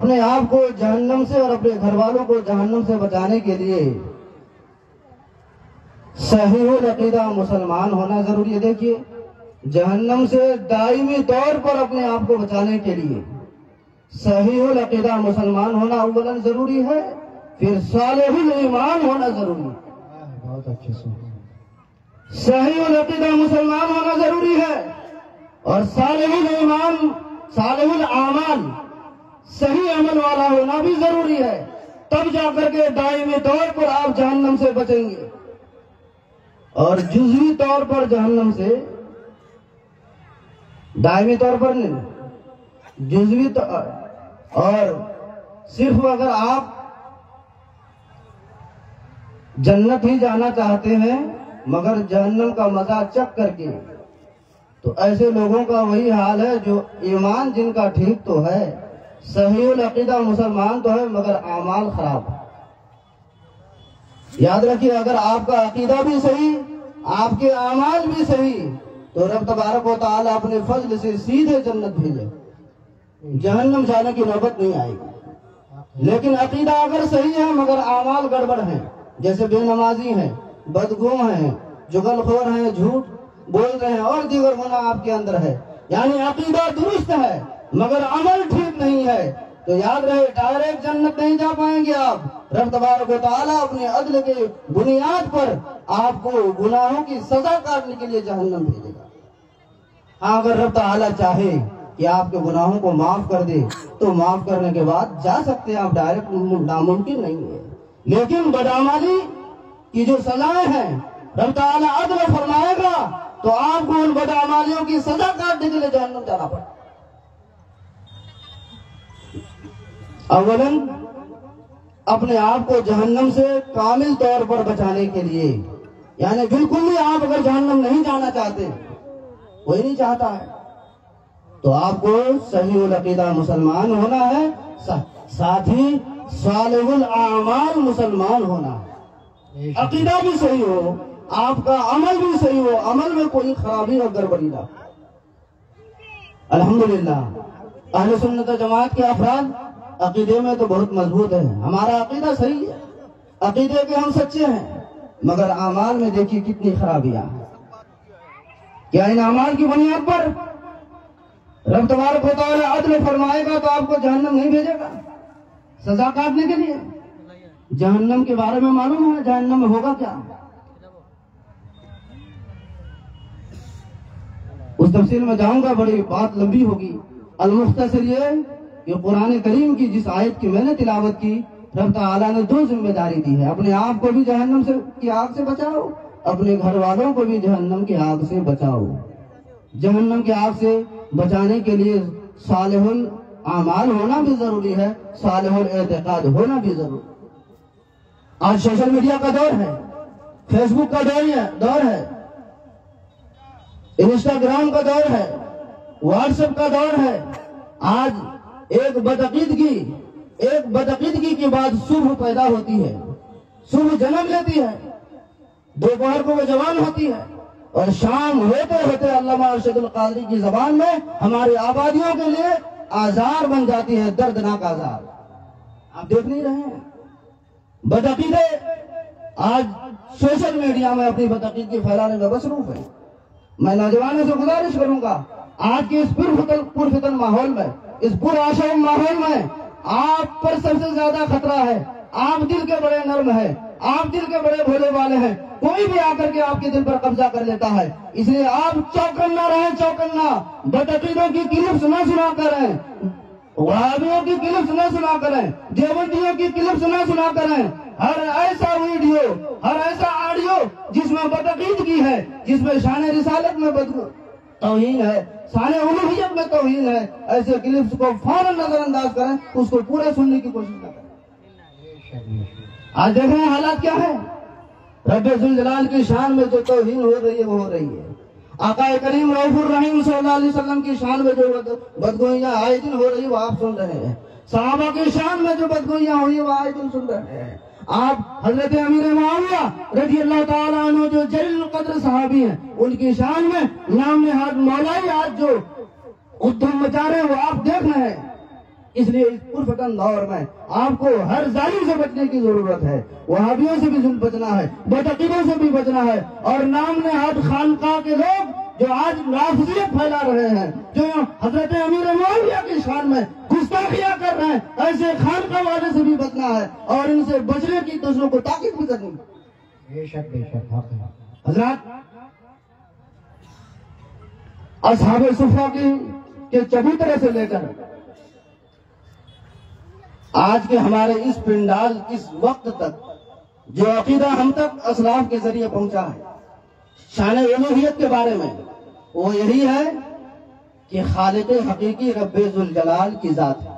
اپنے آپ کو جہنم سے اور اپنے گھر والوں کو جہنم سے بچانے کے لیے صحیح العقیدہ مسلمان ہونا ضروری ہے۔ دیکھیے، جہنم سے دائمی طور پر اپنے آپ کو بچانے کے لیے صحیح العقیدہ مسلمان ہونا اولاً ضروری ہے، پھر صالح الایمان ہونا ضروری ہے۔ بہت اچھے سے صحیح العقیدہ مسلمان ہونا ضروری ہے اور صالح الایمان، صالح الاعمال، صحیح عمل والا ہونا بھی ضروری ہے، تب جا کر کے دائمی طور پر آپ جہنم سے بچیں گے۔ اور جزوی طور پر جہنم سے، دائمی طور پر نہیں، جزوی طور، اور صرف اگر آپ جنت ہی جانا چاہتے ہیں مگر جہنم کا مزہ چکھ کر کے، تو ایسے لوگوں کا وہی حال ہے جو ایمان جن کا ٹھیک تو ہے، صحیح العقیدہ مسلمان تو ہے مگر اعمال خراب ہے۔ یاد رکھیے، اگر آپ کا عقیدہ بھی صحیح، آپ کے اعمال بھی صحیح، تو رب تبارک و تعالی اپنے فضل سے سیدھے جنت بھیجے، جہنم جانے کی نوبت نہیں آئے گی۔ لیکن عقیدہ اگر صحیح ہے مگر اعمال گڑبڑ ہیں، جیسے بے نمازی ہیں، بدگو ہیں، جغل خور ہیں، جھوٹ بول رہے ہیں اور دیگر گناہ آپ کے اندر ہے، یعنی عقیدہ درست ہے مگر عمل ٹھیک نہیں ہے، تو یاد رہے ڈائریکٹ جنت نہیں جا پائیں گے آپ۔ رب تبارک و تعالیٰ اپنے عدل کے بنیاد پر آپ کو گناہوں کی سزا کاٹنے کے لیے جہنم بھیجے گا۔ ہاں، اگر رب تعالیٰ چاہے کہ آپ کے گناہوں کو معاف کر دے تو معاف کرنے کے بعد جا سکتے ہیں آپ ڈائریکٹ، ناممکن نہیں ہے۔ لیکن بدعمالی کی جو سزائیں ہیں رب تعالیٰ عدل فرمائے گا تو آپ کو ان بدعمالیوں کی سزا کاٹنے کے لیے جہنم جانا پڑے۔ اولاً اپنے آپ کو جہنم سے کامل طور پر بچانے کے لیے، یعنی بالکل ہی آپ اگر جہنم نہیں جانا چاہتے، کوئی نہیں چاہتا ہے، تو آپ کو صحیح العقیدہ مسلمان ہونا ہے، ساتھ ہی صالح الاعمال مسلمان ہونا ہے۔ عقیدہ بھی صحیح ہو، آپ کا عمل بھی صحیح ہو، عمل میں کوئی خرابی اور گڑبڑی نہ۔ الحمدللہ اہل سنت و جماعت کے افراد عقیدے میں تو بہت مضبوط ہیں، ہمارا عقیدہ صحیح ہے، عقیدے کے ہم سچے ہیں، مگر اعمال میں دیکھیے کتنی خرابیاں ہیں۔ کیا ان اعمال کی بنیاد پر رب تبارک و تعالی عدل فرمائے گا تو آپ کو جہنم نہیں بھیجے گا سزا کاٹنے کے لیے؟ جہنم کے بارے میں معلوم ہے جہنم میں ہوگا کیا؟ اس تفصیل میں جاؤں گا، بڑی بات لمبی ہوگی۔ المختصر یہ کہ قرآن کریم کی جس آیت کی میں نے تلاوت کی، رب تعالیٰ نے دو ذمہ داری دی ہے، اپنے آپ کو بھی جہنم کی آگ سے بچاؤ، اپنے گھر والوں کو بھی جہنم کی آگ سے بچاؤ۔ جہنم کی آگ سے بچانے کے لیے صالح الاعمال ہونا بھی ضروری ہے، صالح الاعتقاد ہونا بھی ضروری ہے۔ آج سوشل میڈیا کا دور ہے، فیس بک کا دور ہے، انسٹاگرام کا دور ہے، واٹس ایپ کا دور ہے۔ آج ایک بدعقیدگی کی بعد صبح پیدا ہوتی ہے، صبح جنم لیتی ہے، دوپہر کو وہ جوان ہوتی ہے، اور شام ہوتے ہوتے علامہ ارشد القادری کی زبان میں ہماری آبادیوں کے لیے آزار بن جاتی ہے، دردناک آزار۔ آپ دیکھ نہیں رہے ہیں بدعقیدے آج سوشل میڈیا میں اپنی بدعقیدگی پھیلانے میں مصروف ہے۔ میں نوجوانوں سے گزارش کروں گا، آج کے اس پرفتن ماحول میں، اس پرآشوب ماحول میں آپ پر سب سے زیادہ خطرہ ہے۔ آپ دل کے بڑے نرم ہیں، آپ دل کے بڑے بھولے والے ہیں، کوئی بھی آ کر کے آپ کے دل پر قبضہ کر لیتا ہے، اس لیے آپ چوکنا رہیں، چوکنا۔ بدعقیدوں کی کلپس نہ سنا کریں، وہابیوں کی کلپس نہ سنا کریں، دیوبندیوں کی کلپس نہ سنا کریں۔ ہر ایسا ویڈیو، ہر ایسا آڈیو جس میں بدعقیدگی ہے، جس میں شان رسالت میں توہین ہے، شان الوہیت میں توہین ہے، ایسے کلپس کو فوراً نظر انداز کریں، اس کو پورے سننے کی کوشش نہ کریں۔ آج دیکھ رہے ہیں حالات کیا ہے، رب ذوالجلال کی شان میں جو توہین ہو رہی ہے وہ ہو رہی ہے۔ آقا کریم رؤوف الرحیم صلی اللہ علیہ وسلم کی شان میں جو بدگوئیاں آئے دن ہو رہی ہے وہ آپ سن رہے ہیں، صحابہ کی شان میں جو بدگوئیاں ہوئی وہ آئے دن سن رہے ہیں۔ آپ حضرت امیر معاویہ رضی اللہ تعالیٰ عنہ جو جلیل القدر صحابی ہیں، ان کی شان میں نام نہاد مولائی آج جو ادھم مچا رہے ہیں وہ آپ دیکھ رہے ہیں۔ اس لیے اس پرفتن دور میں آپ کو ہر ظالم سے بچنے کی ضرورت ہے، وہابیوں سے بھی بچنا ہے، بدعقیدوں سے بھی بچنا ہے، اور نام نہاد خانقاہ کے لوگ جو آج رافضیت پھیلا رہے ہیں، جو حضرت امیر معاویہ کی شان میں گستاخیاں کر رہے ہیں، ایسے خانقاہ والے سے بھی بچنا ہے اور ان سے بچنے کی دوسروں کو تاکید بھی کرنی ہے۔ بے شک حق ہے۔ حضرات، اصحاب صفہ کے چبوترے سے لے کر آج کے ہمارے اس پنڈال اس وقت تک جو عقیدہ ہم تک اسلاف کے ذریعے پہنچا ہے شان الوہیت کے بارے میں، وہ یہی ہے کہ خالق حقیقی رب ذوالجلال کی ذات ہے،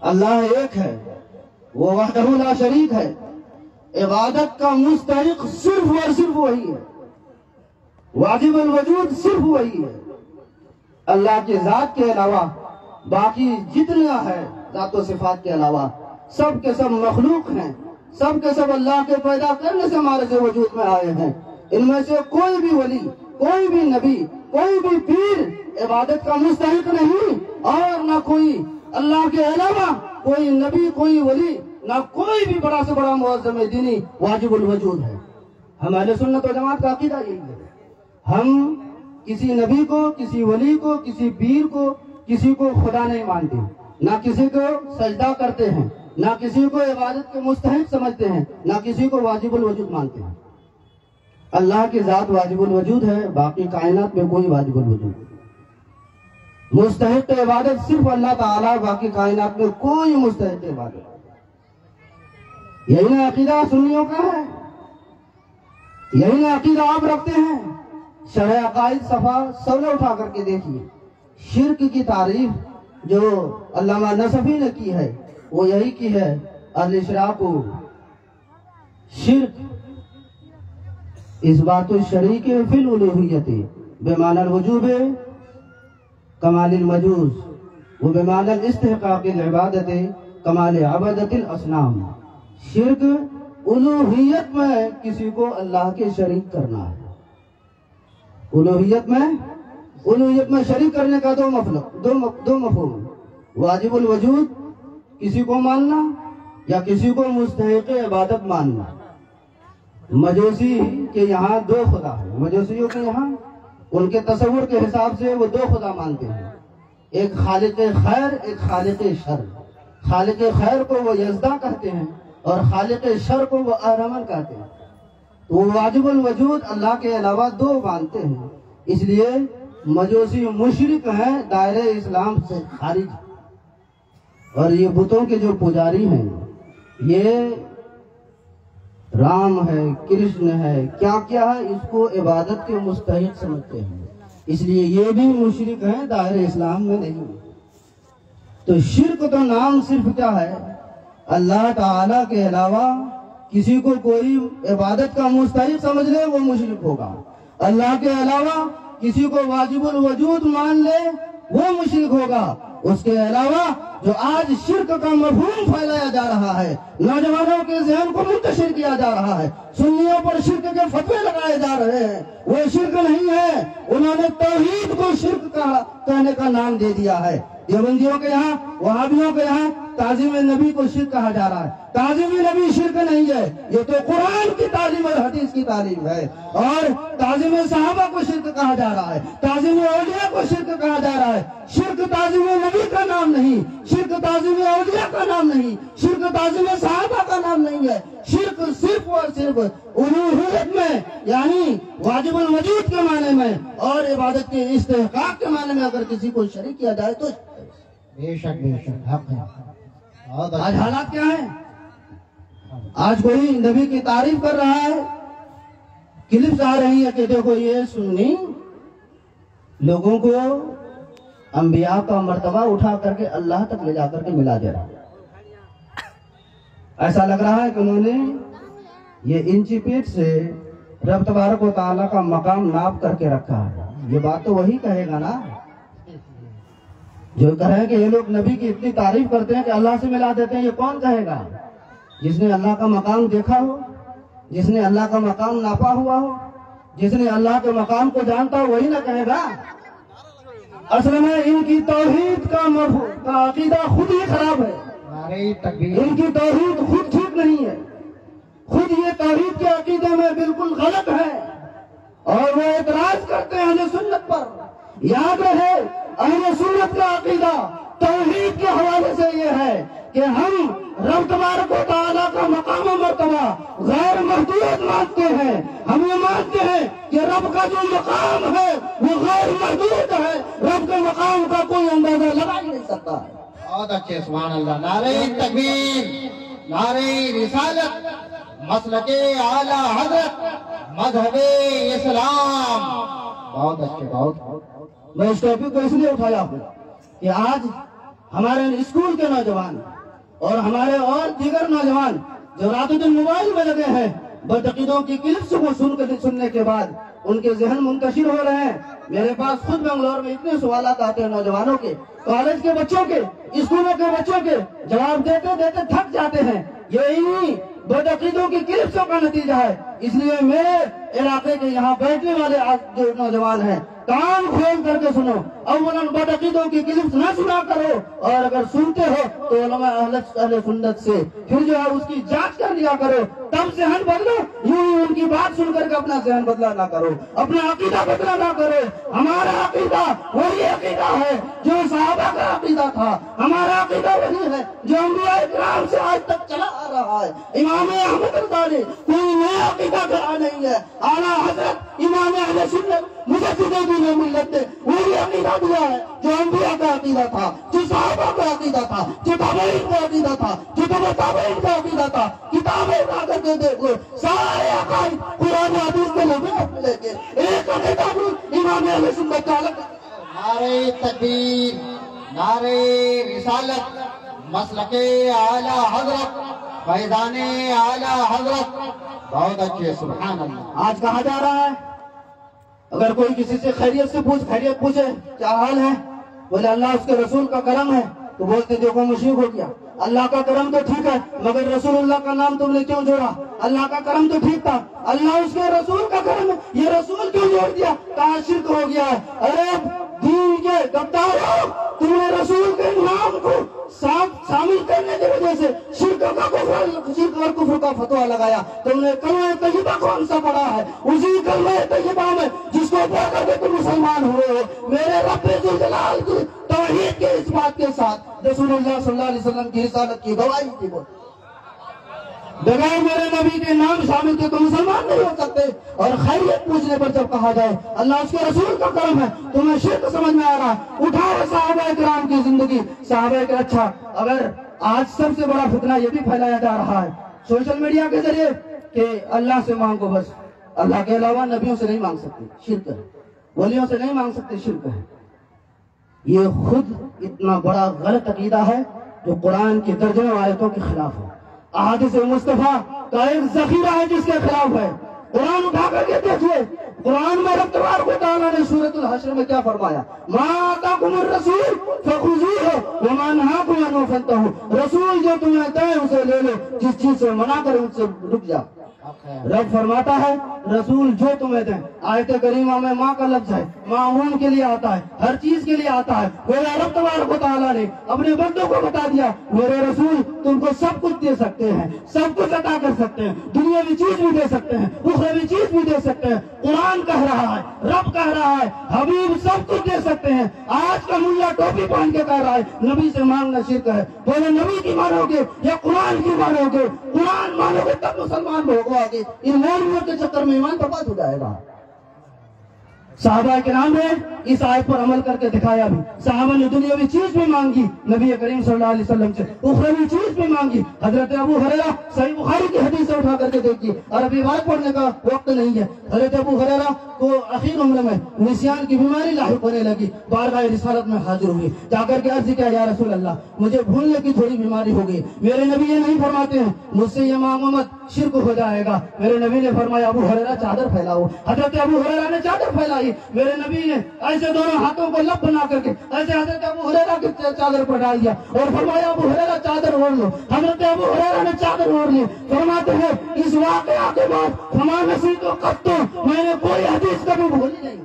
اللہ ایک ہے، وہ وحدہ لا شریک ہے، عبادت کا مستحق صرف اور صرف وہی ہے، واجب الوجود صرف وہی ہے۔ اللہ کی ذات کے علاوہ باقی جتنا ہے ذات و صفات کے علاوہ سب کے سب مخلوق ہیں، سب کے سب اللہ کے پیدا کرنے سے ہمارے سے وجود میں آئے ہیں۔ ان میں سے کوئی بھی ولی، کوئی بھی نبی، کوئی بھی پیر عبادت کا مستحق نہیں، اور نہ کوئی اللہ کے علاوہ کوئی نبی، کوئی ولی، نہ کوئی بھی بڑا سے بڑا معظم دینی واجب الوجود ہے۔ ہمارے سنت و جماعت کا عقیدہ یہی ہے، ہم کسی نبی کو، کسی ولی کو، کسی پیر کو، کسی کو خدا نہیں مانتے، نہ کسی کو سجدہ کرتے ہیں، نہ کسی کو عبادت کے مستحق سمجھتے ہیں، نہ کسی کو واجب الوجود مانتے ہیں۔ اللہ کی ذات واجب الوجود ہے، باقی کائنات میں کوئی واجب الوجود نہیں۔ مستحق عبادت صرف اللہ تعالیٰ، باقی کائنات میں کوئی مستحق عبادت۔ یہی نا عقیدہ سنیوں کا ہے، یہی نا عقیدہ آپ رکھتے ہیں۔ شرح عقائد صفحہ 16 اٹھا کر کے دیکھیے، شرک کی تعریف جو علامہ نصفی نے کی ہے وہ یہی کی ہے، الاشراک شرک اثبات الشریک فی الالوہیت بمعنی الوجوب کمال المجوز و بمعنی الاستحقاق العبادت کمال عبادت الاصنام۔ شرک الوہیت میں کسی کو اللہ کے شریک کرنا ہے۔ الوہیت میں شریک کرنے کا دو مفہوم، واجب الوجود کسی کو ماننا یا کسی کو مستحق عبادت ماننا۔ مجوسی کے یہاں دو خدا ہیں، مجوسیوں کے یہاں ان کے تصور کے حساب سے وہ دو خدا مانتے ہیں، ایک خالق خیر، ایک خالق شر۔ خالق خیر کو وہ یزدہ کہتے ہیں اور خالق شر کو وہ اہرمن کہتے ہیں۔ تو وہ واجب الوجود اللہ کے علاوہ دو مانتے ہیں، اس لیے مجوسی مشرک ہیں، دائرہ اسلام سے خارج۔ اور یہ بتوں کے جو پجاری ہیں، یہ رام ہے، کرشن ہے، کیا کیا ہے، اس کو عبادت کے مستحق سمجھتے ہیں، اس لیے یہ بھی مشرک ہیں، دائرہ اسلام میں نہیں۔ تو شرک تو نام صرف کیا ہے، اللہ تعالیٰ کے علاوہ کسی کو کوئی عبادت کا مستحق سمجھ لے وہ مشرک ہوگا، اللہ کے علاوہ کسی کو واجب الوجود مان لے وہ مشرک ہوگا۔ اس کے علاوہ جو آج شرک کا مفہوم پھیلایا جا رہا ہے، نوجوانوں کے ذہن کو منتشر کیا جا رہا ہے، سنیوں پر شرک کے فتوے لگائے جا رہے ہیں، وہ شرک نہیں ہے، انہوں نے توحید کو شرک کہنے کا نام دے دیا ہے۔ دیوبندیوں کے یہاں، وہابیوں کے یہاں تعظیم نبی کو شرک کہا جا رہا ہے۔ تعظیم نبی شرک نہیں ہے، یہ تو قرآن کی تعلیم اور حدیث کی تعلیم ہے۔ اور تعظیم صحابہ کو شرک کہا جا رہا ہے، تعظیم اولیاء کو شرک کہا جا رہا ہے۔ شرک تعظیم نبی کا نام نہیں، شرک تعظیم اولیاء کا نام نہیں، شرک تعظیم صحابہ کا نام نہیں ہے۔ شرک صرف اور صرف الوہیت میں، یعنی واجب الوجود کے معنی میں اور عبادت کے استحقاق کے معنی میں اگر کسی کو شریک کیا جائے تو بے شک حق ہے۔ آج حالات کیا ہیں؟ آج کوئی نبی کی تعریف کر رہا ہے، کلپس آ رہی ہے کہ دیکھو یہ سنی لوگوں کو انبیاء کا مرتبہ اٹھا کر کے اللہ تک لے جا کر کے ملا دے رہا ہے۔ ایسا لگ رہا ہے کہ انہوں نے یہ انچی پیٹ سے رب تبارک و تعالیٰ کا مقام ناپ کر کے رکھا ہے۔ یہ بات تو وہی کہے گا نا جو کہے کہ یہ لوگ نبی کی اتنی تعریف کرتے ہیں کہ اللہ سے ملا دیتے ہیں، یہ کون کہے گا؟ جس نے اللہ کا مقام دیکھا ہو، جس نے اللہ کا مقام ناپا ہوا ہو، جس نے اللہ کے مقام کو جانتا ہو، وہی نہ کہے گا۔ اصل میں ان کی توحید کا عقیدہ خود ہی خراب ہے. نعرہ تکبیر. ان کی توحید خود ٹھیک نہیں ہے. خود یہ توحید کے عقیدے میں بالکل غلط ہے اور وہ اعتراض کرتے ہیں اہل سنت پر. یاد رہے اہل سنت کا عقیدہ توحید کے حوالے سے یہ ہے کہ ہم رب تبارک و تعالیٰ کا مقام و مرتبہ غیر محدود مانتے ہیں. ہم یہ مانتے ہیں کہ رب کا جو مقام ہے وہ غیر محدود ہے. رب کے مقام کا کوئی اندازہ لگا ہی نہیں سکتا ہے. بہت اچھے سبحان اللہ. نعرہ تکبیر. نعرہ رسالت. مسلک اعلی حضرت. مذہب اسلام. بہت اچھے. بہت. میں اس ٹاپک کو اس لیے اٹھایا ہوں کہ آج ہمارے اسکول کے نوجوان اور ہمارے اور دیگر نوجوان جو رات دن موبائل میں لگے ہیں بدعقیدوں کی کلپس کو سننے کے بعد ان کے ذہن منتشر ہو رہے ہیں. میرے پاس خود بنگلور میں اتنے سوالات آتے ہیں نوجوانوں کے, کالج کے بچوں کے, اسکولوں کے بچوں کے, جواب دیتے دیتے تھک جاتے ہیں. یہی بدعقیدوں کی کلپسوں کا نتیجہ ہے. اس لیے میرے علاقے کے یہاں بیٹھنے والے جو نوجوان ہیں کان کھول کر کے سنو. اولاً بدعقیدوں کی کلپس نہ سنا کرو اور اگر سنتے ہو تو علماء اہل سنت سے پھر جو ہے اس کی جانچ کر لیا کرو, تب ذہن بدلو. یوں ہی ان کی بات سن کر کے اپنا ذہن بدلا نہ کرو, اپنا عقیدہ بدلا نہ کرو. ہمارا عقیدہ وہی عقیدہ ہے جو صحابہ کا عقیدہ تھا. ہمارا عقیدہ وہی ہے جو انبیاء کرام سے آج تک چلا آ رہا ہے. امام احمد رضا نے کوئی نیا عقیدہ گھڑا نہیں ہے. اعلیٰ حضرت امام اہل سنت مجدد دین ملت نے وہی عقیدہ دیا ہے جو انبیاء کا عقیدہ تھا, جو صحابہ کا عقیدہ تھا, جو تابعین کا عقیدہ تھا, جو تبع تابعین کا عقیدہ تھا. کتابیں اٹھا کر کے دیکھو, سارے عقائد قرآن و حدیث کے لوگ لے کے ایک عقیدہ بھی امام اہل سنت کا. نعرہ تکبیر. نعرہ رسالت. مسلک اعلی حضرت. فیضان اعلی حضرت. بہت اچھے سبحان اللہ. آج کہا جا رہا ہے اگر کوئی کسی سے خیریت پوچھے کیا حال ہے, بولے اللہ اس کے رسول کا کرم ہے, تو بولتے دیکھو مشرک ہو گیا. اللہ کا کرم تو ٹھیک ہے مگر رسول اللہ کا نام تم نے کیوں جوڑا؟ اللہ کا کرم تو ٹھیک تھا, اللہ اس کے رسول کا کرم ہے, یہ رسول کیوں جوڑ دیا؟ کہاں شرک ہو گیا ہے. ارے دین کے غداروں, تم نے رسول کے نام کو شامل کرنے کی وجہ سے شرک اور کفر کا فتویٰ لگایا. تم نے کلمہ طیبہ کون سا پڑھا ہے؟ اسی کلمہ طیبہ میں جس کو پڑھ کر کے تم مسلمان ہوئے ہو. میرے رب ذوالجلال کی توحید کے اس بات کے ساتھ رسول اللہ صلی اللہ علیہ وسلم کی رسالت کی گواہی کی بغیر میرے نبی کے نام شامل کے تو مسلمان نہیں ہو سکتے. اور خیریت پوچھنے پر جب کہا جائے اللہ اس کے رسول کا کرم ہے, تمہیں شرک سمجھ میں آ رہا ہے. اٹھاؤ صحابہ کرام کی زندگی, صحابہ کے. اچھا اگر آج سب سے بڑا فتنہ یہ بھی پھیلایا جا رہا ہے سوشل میڈیا کے ذریعے کہ اللہ سے مانگو بس, اللہ کے علاوہ نبیوں سے نہیں مانگ سکتے, شرک ہے. ولیوں سے نہیں مانگ سکتے, شرک ہے. یہ خود اتنا بڑا غلط عقیدہ ہے جو قرآن کی درجنوں آیتوں کے خلاف ہے. احادیث مصطفیٰ کا ایک ذخیرہ ہے جس کے خلاف ہے. قرآن اٹھا کر کے دیکھیے, قرآن میں رب تبارک و تعالیٰ نے سورۃ الحشر میں کیا فرمایا؟ ما آتاکم الرسول فخذوہ وما نہاکم عنہ فانتہوا. رسول جو تمہیں دے اسے لے لو, جس چیز سے منع کرے ان سے رک جا. رب فرماتا ہے رسول جو تمہیں دیں. آیت کریمہ میں ماں کا لفظ ہے, ماں عموم کے لیے آتا ہے, ہر چیز کے لیے آتا ہے. میرا رب تبارک و تعالیٰ نے اپنے بندوں کو بتا دیا میرے رسول تم کو سب کچھ دے سکتے ہیں, سب کچھ عطا کر سکتے ہیں, دنیاوی چیز بھی دے سکتے ہیں, اخروی چیز بھی دے سکتے ہیں. قرآن کہہ رہا ہے, رب کہہ رہا ہے, حبیب سب کچھ دے سکتے ہیں. آج کا ملا ٹوپی پہن کے کہہ رہا ہے نبی سے مانگنا شرک ہے. بولے نبی کی مانو گے یا قرآن کی مانو گے؟ قرآن مانو گے تب مسلمان ہوگا. آگے ان مولویوں کے چکر میں ایمان برباد ہو جائے گا. صحابہ کرام نے اس آیت پر عمل کر کے دکھایا بھی. صحابہ نے دنیاوی چیز بھی مانگی نبی کریم صلی اللہ علیہ وسلم سے, اخروی چیز بھی مانگی. حضرت ابو ہریرہ صحیح بخاری کی حدیث سے اٹھا کر کے دیکھیے, عربی بات پڑھنے کا وقت نہیں ہے. حضرت ابو ہریرہ کو اخیر عمر میں نسیان کی بیماری لاحق ہونے لگی. بارگاہ رسالت میں حاضر ہوئی, جا کر کے عرض کیا یا رسول اللہ مجھے بھولنے کی تھوڑی بیماری ہو گئی. میرے نبی یہ نہیں فرماتے ہیں مجھ سے یہ مانگو مت شرک ہو جائے گا. میرے نبی نے فرمایا ابو ہریرہ چادر پھیلاؤ. حضرت ابو ہریرہ نے چادر پھیلائی. میرے نبی نے ایسے دونوں ہاتھوں کو لپ بنا کر کے ایسے حضرت ابو ہریرہ کی چادر پر ڈال دیا اور فرمایا ابو ہریرہ چادر اوڑھ لو. حضرت ابو ہریرہ نے چادر اوڑھ لی. فرماتے ہیں اس واقعہ کے بعد فما نسیت قط, میں نے کوئی حدیث کبھی بھولی نہیں.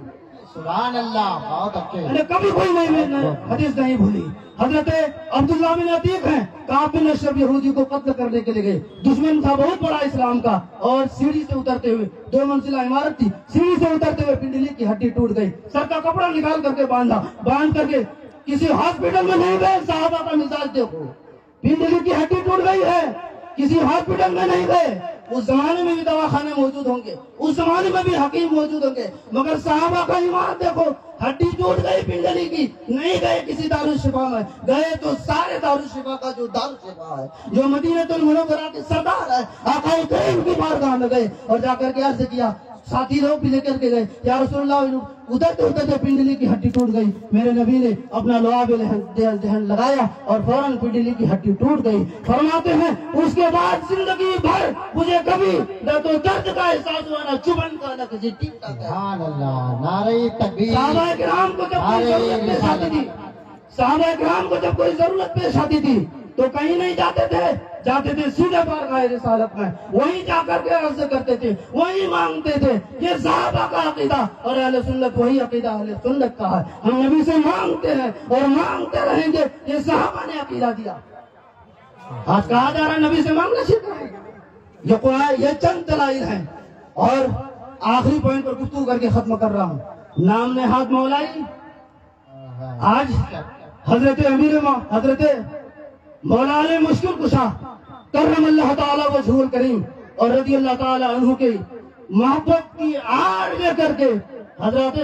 سبحان اللہ، بہت اچھے. میں نے کبھی کوئی نہیں حدیث نہیں بھولی. حضرت عبداللہ بن عتیق ہیں، کعب بن اشرف یہودی کو قتل کرنے کے لیے گئے. دشمن تھا بہت بڑا اسلام کا، اور سیڑھی سے اترتے ہوئے، 2 منزلہ عمارت تھی، سیڑھی سے اترتے ہوئے پنڈلی کی ہڈی ٹوٹ گئی. سر کا کپڑا نکال کر کے باندھ کر کے کسی ہاسپٹل میں نہیں گئے. صحابہ کا مزاج دیکھو، پنڈلی کی ہڈی ٹوٹ گئی ہے، کسی ہاسپٹل میں نہیں گئے. اس زمانے میں بھی دواخانے موجود ہوں گے، اس زمانے میں بھی حکیم موجود ہوں گے، مگر صحابہ کا ایمان دیکھو. ہڈی ٹوٹ گئی پنڈلی کی، نہیں گئے کسی دارالشفا میں، گئے تو سارے دارالشفا کا جو دارالشفا ہے، جو مدینہ المنورہ کے سردار ہے، آقا کریم کی بارگاہ میں گئے اور جا کر کے عرض کیا. ساتھی لوگ بھی لے کر کے گئے، یا رسول اللہ، ادھر پنڈلی کی ہڈی ٹوٹ گئی. میرے نبی نے اپنا لعاب دہن لگایا اور فوراً پنڈلی کی ہڈی ٹوٹ گئی. فرماتے ہیں اس کے بعد زندگی بھر مجھے کبھی نہ تو درد کا احساس ہوا، نہ چبھن کا، نہ کسی ٹیک کا. سبحان اللہ، نعرہ تکبیر. صحابہ کرام کو جب کوئی ضرورت پیش آتی تھی، صحابہ کرام کو جب کوئی ضرورت پیش آتی تھی تو کہیں نہیں جاتے تھے سیدھے بارگاہ رسالت میں، وہیں جا کر کے عرض کرتے تھے، وہیں مانگتے تھے. یہ صحابہ کا عقیدہ، اور اہل سنت وہی عقیدہ اہل سنت کا ہے. ہم نبی سے مانگتے ہیں اور مانگتے رہیں گے. یہ صحابہ نے عقیدہ دیا. آج کہا جا رہا ہے نبی سے مانگنا شرک ہے. یہ قرآن، یہ چند دلائل ہیں. اور آخری پوائنٹ پر گفتگو کر کے ختم کر رہا ہوں. نام نہاد مولائی. آج حضرت مولا علی مشکل کشا کرم اللہ تعالیٰ وجہہ الکریم اور رضی اللہ تعالیٰ عنہ کی محبت کی آڑ میں کر کے حضرت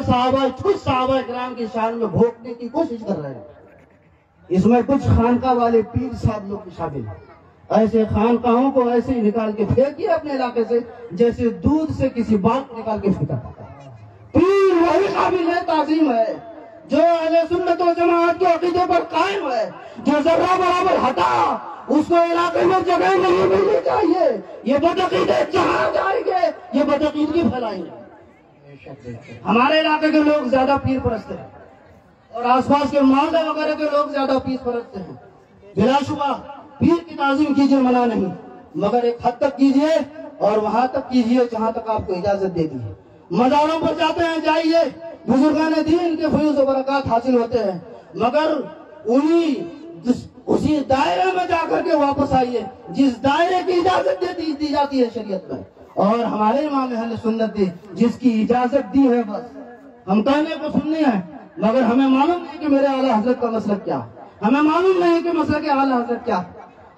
کچھ صحابہ کرام کی شان میں بھونکنے کی کوشش کر رہے ہیں. اس میں کچھ خانقاہ والے پیر صاحب لوگ شامل ہیں. ایسے خانقاہوں کو ایسے ہی نکال کے پھینکیے اپنے علاقے سے جیسے دودھ سے کسی بات نکال کے پھینکا جاتا ہے. پیر وہی قابل ہے تعظیم ہے جو اہل سنت و جماعت کے عقیدے پر قائم ہے، جو ذرہ برابر ہٹا اس کو علاقے میں جگہ نہیں ملنی چاہیے. یہ بدعقیدے جہاں جائیں گے یہ بدعقیدگی پھیلائیں گے. ہمارے علاقے کے لوگ زیادہ پیر پرست ہیں اور آس پاس کے محلے وغیرہ کے لوگ زیادہ پیر پرست ہیں. بلا شبہ پیر کی تعظیم کیجیے، منع نہیں، مگر ایک حد تک کیجیے اور وہاں تک کیجیے جہاں تک آپ کو اجازت دے دی ہے. مزاروں پر جاتے ہیں جائیے، بزرگان دین کے فیوز و برکات حاصل ہوتے ہیں، مگر اسی دائرے میں جا کر کے واپس آئیے جس دائرے کی اجازت دی جاتی ہے شریعت میں. اور ہمارے امام اہل سنت نے جس کی اجازت دی ہے، بس ہم کہنے کو سننے ہیں، مگر ہمیں معلوم نہیں کہ میرے اعلیٰ حضرت کا مسلک کیا، ہمیں معلوم نہیں کہ مسلک اعلیٰ حضرت کیا.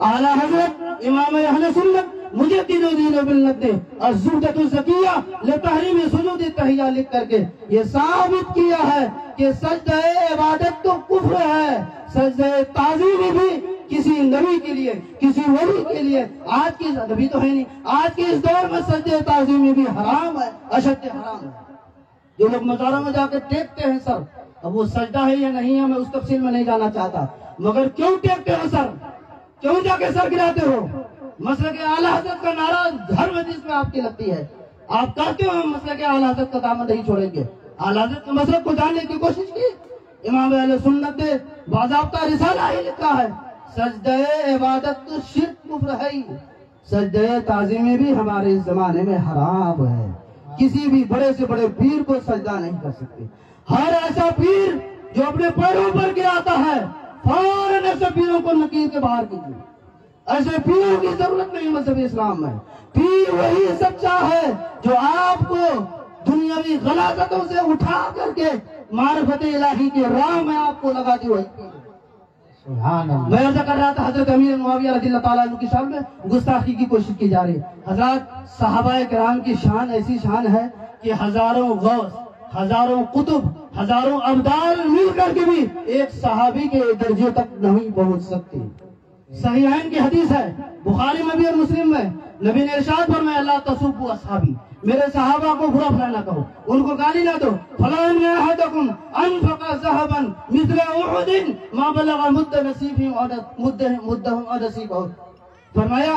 اعلیٰ حضرت امام اہل سنت مجدد دین ملت نے الزبدۃ الزکیہ لتحریم سجود التحیہ لکھ کر کے یہ ثابت کیا ہے کہ سجدہ عبادت تو کفر ہے، سجدہ تعظیم بھی کسی نبی کے لیے، کسی ولی کے لیے، آج کی نبی تو ہے نہیں، آج کے اس دور میں سجدہ تعظیم بھی حرام ہے، اشد حرام ہے. جو لوگ مزاروں میں جا کے ٹیکتے ہیں سر، اب وہ سجدہ ہے یا نہیں ہے میں اس تفصیل میں نہیں جانا چاہتا، مگر کیوں ٹیکتے ہو سر، کیوں جا کے سر گراتے ہو؟ مسلک اعلیٰ حضرت کا نعرہ ہر مجلس میں آپ کی لگتی ہے، آپ کہتے ہو ہم مسلک اعلیٰ حضرت کا دامن نہیں چھوڑیں گے. اعلیٰ حضرت کے مسلک کو جاننے کی کوشش کی. امام اہل سنت نے باضابطہ رسالہ ہی لکھا ہے، سجدہ عبادت تو شرک کفر ہے ہی، سجدہ تعظیم بھی ہمارے اس زمانے میں حرام ہے. کسی بھی بڑے سے بڑے پیر کو سجدہ نہیں کر سکتے. ہر ایسا پیر جو اپنے پیروں پر گراتا ہے فوراً ایسے پیروں کو نکیر کے باہر کیجیے. ایسے پیروں کی ضرورت نہیں مذہب اسلام میں. پیر وہی سچا ہے جو آپ کو دنیاوی غلاظتوں سے اٹھا کر کے معرفت الہی کے راہ میں آپ کو لگا دی ہوئی. میں عرض کر رہا تھا حضرت امیر معاویہ رضی اللہ تعالیٰ عنہ کی شان میں گستاخی کی کوشش کی جا رہی ہے. حضرات صحابہ کرام کی شان ایسی شان ہے کہ ہزاروں غوث، ہزاروں قطب، ہزاروں ابدال مل کر کے بھی ایک صحابی کے درجے تک نہیں پہنچ سکتے. صحیحین کی حدیث ہے، بخاری میں بھی اور مسلم میں، نبی نے ارشاد فرمایا اللہ تسبوا اصحابی، میرے صحابہ کو برا بھلا نہ کہو، ان کو گالی نہ دو. فلا ان احدکم انفق ذهبا مثل احد ما بلغ مد نصیبهم ونصیبه. فرمایا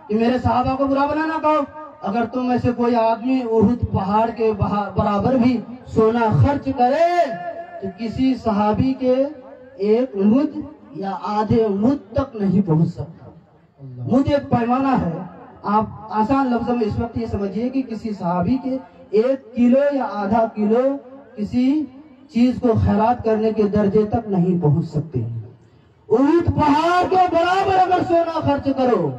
کہ میرے صحابہ کو برا بھلا نہ کہو. اگر تم میں سے کوئی آدمی احد پہاڑ کے برابر بھی سونا خرچ کرے تو کسی صحابی کے ایک مد یا آدھے مد تک نہیں پہنچ سکتا. مد ایک پیمانہ ہے. آپ آسان لفظوں میں اس وقت یہ سمجھیے کہ کسی صحابی کے 1 کلو یا آدھا کلو کسی چیز کو خیرات کرنے کے درجے تک نہیں پہنچ سکتے. اونٹ پہاڑ کے برابر اگر سونا خرچ کرو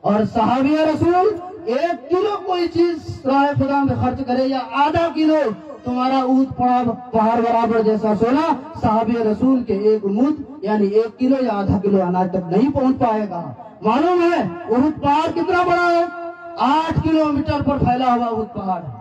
اور صحابی رسول 1 کلو کوئی چیز راہ خدا میں خرچ کرے یا آدھا کلو، تمہارا اونٹ پہاڑ برابر جیسا سونا صحابی رسول کے 1 اونٹ یعنی 1 کلو یا آدھا کلو اناج تک نہیں پہنچ پائے گا. معلوم ہے اونٹ پہاڑ کتنا بڑا ہے؟ 8 کلومیٹر پر پھیلا ہوا اونٹ پہاڑ ہے.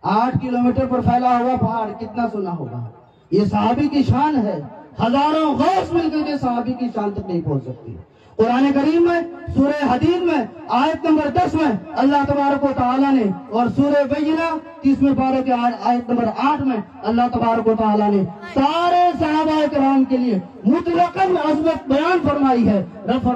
8 کلومیٹر پر پھیلا ہوا پہاڑ کتنا سونا ہوگا؟ یہ صحابی کی شان ہے. ہزاروں غوث مل کر کے صحابی کی شان تک نہیں پہنچ سکتی. قرآن کریم میں سورہ حدید میں آیت نمبر 10 میں اللہ تبارک و تعالیٰ نے، اور سورہ بینہ 30ویں پارے کے آیت نمبر 8 میں اللہ تبارک و تعالیٰ نے سارے صحابہ کرام کے لیے مطلقاً عظمت بیان فرمائی ہے. رب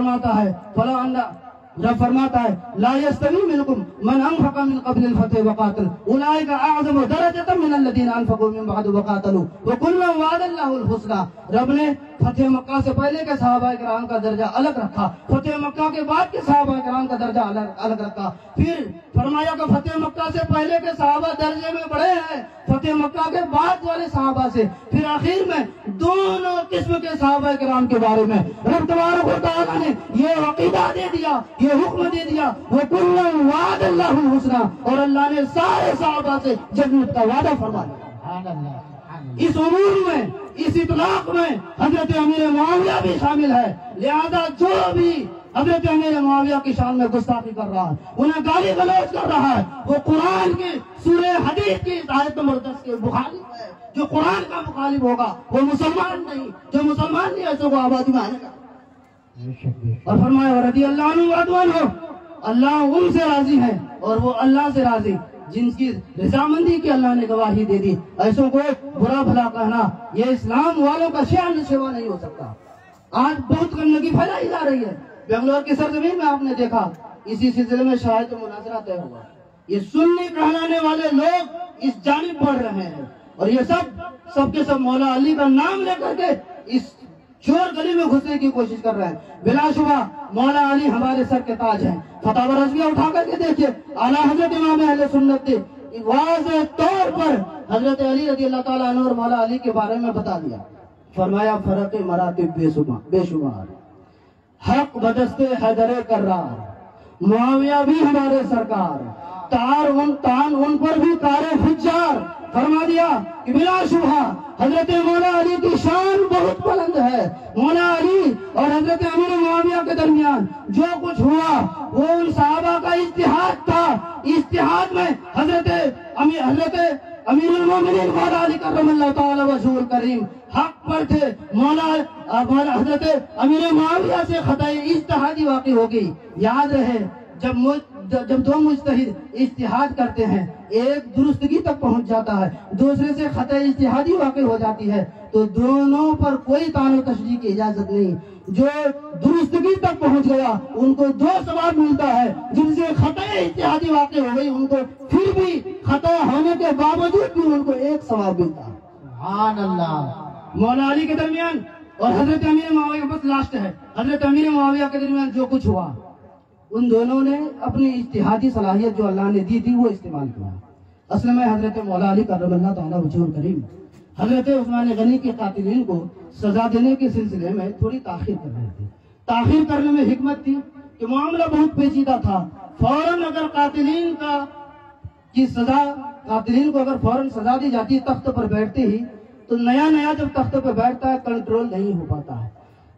فرماتا ہے لا يستوي منكم من انفق من قبل الفتح وقاتل اولئك اعظم درجة من الذين انفقوا من بعد وقاتلوا وكلا وعد الله الحسنى. رب نے فتح مکہ سے پہلے کے صحابہ کرام کا درجہ الگ رکھا، فتح مکہ کے بعد کے صحابہ کرام کا درجہ الگ رکھا. پھر فرمایا کہ فتح مکہ سے پہلے کے صحابہ درجے میں بڑے ہیں فتح مکہ کے بعد والے صحابہ سے. پھر آخر میں دونوں قسم کے صحابہ کرام کے بارے میں رب تبارک و تعالیٰ نے یہ عقیدہ دے دیا، یہ حکم دے دیا وَكُلًّا وَعَدَ اللَّهُ الْحُسْنَى، اور اللہ نے سارے صحابہ سے جنت کا وعدہ فرمایا. سبحان اللہ. اس عموم میں، اس اطلاق میں حضرت امیر معاویہ بھی شامل ہے. لہذا جو بھی حضرت امیر معاویہ کی شان میں گستاخی کر رہا ہے، انہیں گالی گلوچ کر رہا ہے، وہ قرآن کی سورہ حدید کی آیت نمبر 10 کے مخالف ہے. جو قرآن کا مخالف ہوگا وہ مسلمان نہیں، جو مسلمان نہیں ایسے کو آبادی میں آنے گا. اور فرمایا رضی اللہ عنہ وردوان ہو، اللہ ان سے راضی ہے اور وہ اللہ سے راضی جن کی رضامندی کی اللہ نے گواہی دے دی. ایسوں کو برا بھلا کہنا یہ اسلام والوں کا شان سوا نہیں ہو سکتا. آج بہت گندگی پھیلائی جا رہی ہے. بنگلور کی سرزمین میں آپ نے دیکھا، اسی سلسلے میں شاید مناظرہ طے ہوا. یہ سنی کہلانے والے لوگ اس جانب بڑھ رہے ہیں اور یہ سب کے سب مولا علی کا نام لے کر کے اس چور گلی میں گھسنے کی کوشش کر رہے ہیں. بلا شبہ مولا علی ہمارے سر کے تاج ہیں. فتح رضویہ اٹھا کر کے دیکھیے، اعلیٰ حضرت امام اہل سنت نے واضح طور پر حضرت علی رضی اللہ تعالیٰ عنہ اور مولا علی کے بارے میں بتا دیا. فرمایا فرق مراتب بے شمار، حق بدست حیدر کرار، معاویہ بھی ہمارے سرکار، تان ان پر بھی کار فجار. فرما دیا کہ بلا شبہ حضرت مولا علی کی شان بہت بلند ہے. مولا علی اور حضرت امیر معاویہ کے درمیان جو کچھ ہوا وہ ان صحابہ کا اجتہاد تھا. اجتہاد میں حضرت امیر المومنین مولا علی کرم اللہ تعالی وجہہ الکریم حق پر تھے. مولا حضرت امیر معاویہ سے خطا اجتہادی واقع ہوگی. یاد رہے جب دو مجتہد اجتہاد کرتے ہیں، ایک درستگی تک پہنچ جاتا ہے، دوسرے سے خطا اجتہادی واقع ہو جاتی ہے، تو دونوں پر کوئی طعن و تشریح کی اجازت نہیں. جو درستگی تک پہنچ گیا ان کو 2 ثواب ملتا ہے، جن سے خطا اجتہادی واقع ہو گئی ان کو پھر بھی خطا ہونے کے باوجود بھی ان کو 1 ثواب ملتا ہے. سبحان اللہ. مولا علی کے درمیان اور حضرت امیر معاویہ کے پاس لاسٹ ہے، حضرت امیر معاویہ کے درمیان جو کچھ ہوا ان دونوں نے اپنی اجتہادی صلاحیت جو اللہ نے دی تھی وہ استعمال کیا. اصل میں حضرت مولا علی کرم اللہ تعالیٰ وجہہ الکریم حضرت عثمان غنی کے قاتلین کو سزا دینے کے سلسلے میں تھوڑی تاخیر کر رہے تھے. تاخیر کرنے میں حکمت تھی کہ معاملہ بہت پیچیدہ تھا. فوراً اگر قاتلین کو اگر فوراً سزا دی جاتی تخت پر بیٹھتے ہی، تو نیا جب تخت پر بیٹھتا ہے کنٹرول نہیں ہو پاتا ہے.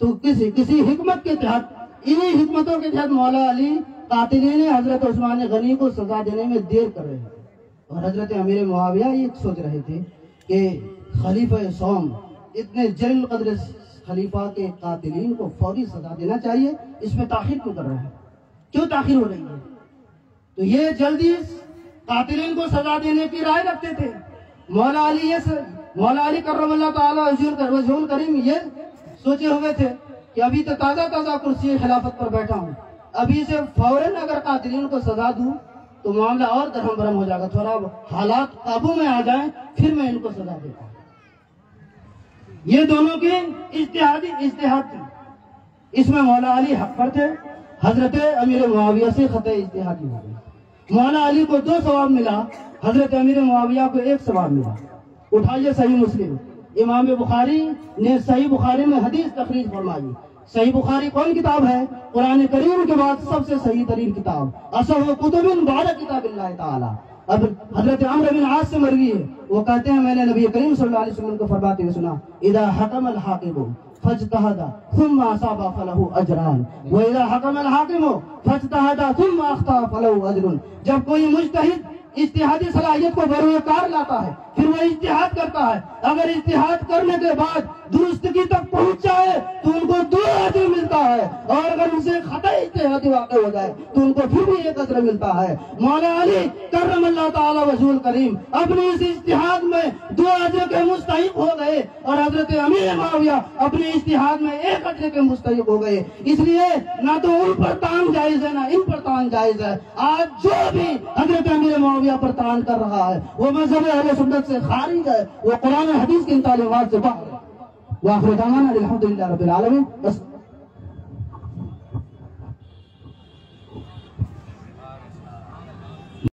تو کسی حکمت کے تحت، انہی حکمتوں کے تحت مولا علی قاتلین حضرت عثمان غنی کو سزا دینے میں دیر کر رہے تھے. اور حضرت امیر معاویہ یہ سوچ رہے تھے کہ خلیفہ سوم اتنے جلیل قدر خلیفہ کے قاتلین کو فوری سزا دینا چاہیے، اس میں تاخیر کیوں کر رہے ہیں، کیوں تاخیر ہو رہی ہے؟ تو یہ جلدی قاتلین کو سزا دینے کی رائے رکھتے تھے. مولا علی کرم اللہ تعالیٰ وجہہ الکریم یہ سوچے ہوئے تھے کہ ابھی تو تازہ کرسی خلافت پر بیٹھا ہوں، ابھی سے فوراً اگر قاتلین کو سزا دوں تو معاملہ اور درہم برہم ہو جائے گا، تھوڑا حالات قابو میں آ جائیں پھر میں ان کو سزا دیتا ہوں. یہ دونوں کی اجتہاد تھی. اس میں مولا علی حق پر تھے، حضرت امیر معاویہ سے خطا اجتہادی ہو گئی. مولا علی کو 2 ثواب ملا، حضرت امیر معاویہ کو 1 ثواب ملا. اٹھائیے صحیح مسلم، امام بخاری نے صحیح بخاری میں حدیث تخریج فرمائی۔ صحیح بخاری کون کتاب ہے؟ قرآن کریم کے بعد سب سے صحیح ترین کتاب، اصح کتب بعد کتاب اللہ تعالی۔ اب حضرت عمرو بن عاص سے مروی ہے، وہ کہتے ہیں میں نے نبی کریم صلی اللہ علیہ وسلم کو فرماتے ہوئے سنا، اذا حکم الحاکم فاجتہد ثم اصاب فلہ اجران واذا حکم الحاکم فاجتہد ثم اخطأ فلہ اجر۔ جب کوئی مجتہد اجتہادی صلاحیت کو بروئے کار لاتا ہے، پھر وہ اجتہاد کرتا ہے، اگر اجتہاد کرنے کے بعد درستگی تک پہنچ جائے تو ان کو 2 اجر ملتا ہے، اور اگر ان سے خطا اجتہادی واقع ہو جائے تو ان کو پھر بھی 1 اجر ملتا ہے۔ مولا علی کرم اللہ تعالی وجہ کریم اپنے اس اجتہاد میں 2 اجر کے مستحق ہو گئے، اور حضرت امیر معاویہ اپنے اجتہاد میں 1 اجر کے مستحق ہو گئے۔ اس لیے نہ تو ان پر تان جائز ہے نہ ان پر تان جائز ہے۔ آج جو بھی حضرت امیر معاویہ پر تان کر رہا ہے وہ مذہب اہل سنت سے خارج ہے، وہ قرآن حدیث کی ان تعلیمات سے باہر ہے۔ وآخر دعوانا الحمدللہ رب العالمین۔